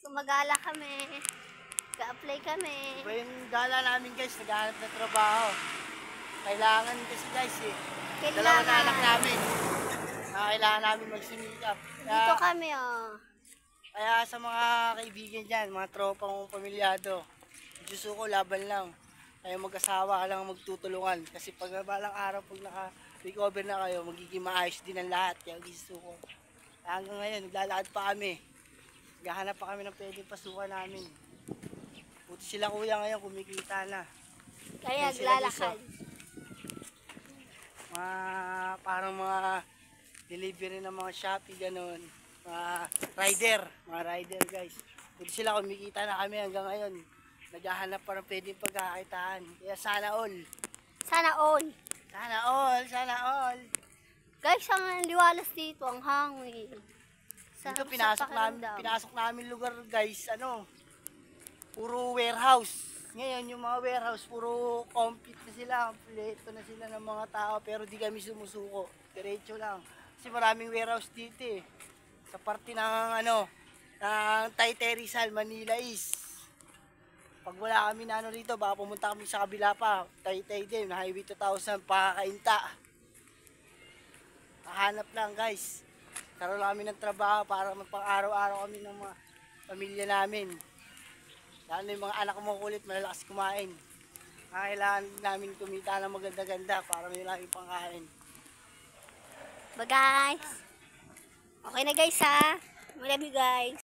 Gumagala kami. Ga-apply kami. Iba yung gala namin guys, naghahanap ng trabaho. Kailangan kasi guys dalawa na anak namin. Kailangan namin magsumikap. Dito kami Kaya sa mga kaibigan dyan, mga tropang pamilyado, gusto ko laban lang. Kaya mag-asawa ka lang magtutulungan. Kasi pag balang araw, pag naka-recover na kayo, magiging maayos din ang lahat. Kaya gusto ko. Hanggang ngayon, naglalakad pa kami. Naghahanap pa kami ng pwedeng pasukan namin. Buti sila kuya ngayon, kumikita na. Kaya naglalakad. Parang mga delivery ng mga Shopee, ganun. Mga rider guys. Buti sila kumikita na kami hanggang ngayon. Naghahanap pa ng pwedeng pagkakakitaan. Kaya sana all. Sana all. Sana all, sana all. Guys, ang liwalas dito, ang hangin. Dito pinasok namin lugar guys, puro warehouse. Ngayon yung mga warehouse, puro complete na sila, kompleto na sila ng mga tao, pero di kami sumusuko. Diretso lang. Kasi maraming warehouse dito sa parte ng ng Taytay Rizal, Manila East. Pag wala kami na rito, baka pumunta kami sa kabila pa, Taytay din, Highway 2000, Pakakainta. Hahanap lang guys. Karoon lang kami ng trabaho para magpang-araw-araw kami ng mga pamilya namin. Lalo yung mga anak mo kulit, malalakas kumain. Kailangan namin kumita ng maganda-ganda para may laging pangkain. Bye guys. Okay na guys ha. We love you guys.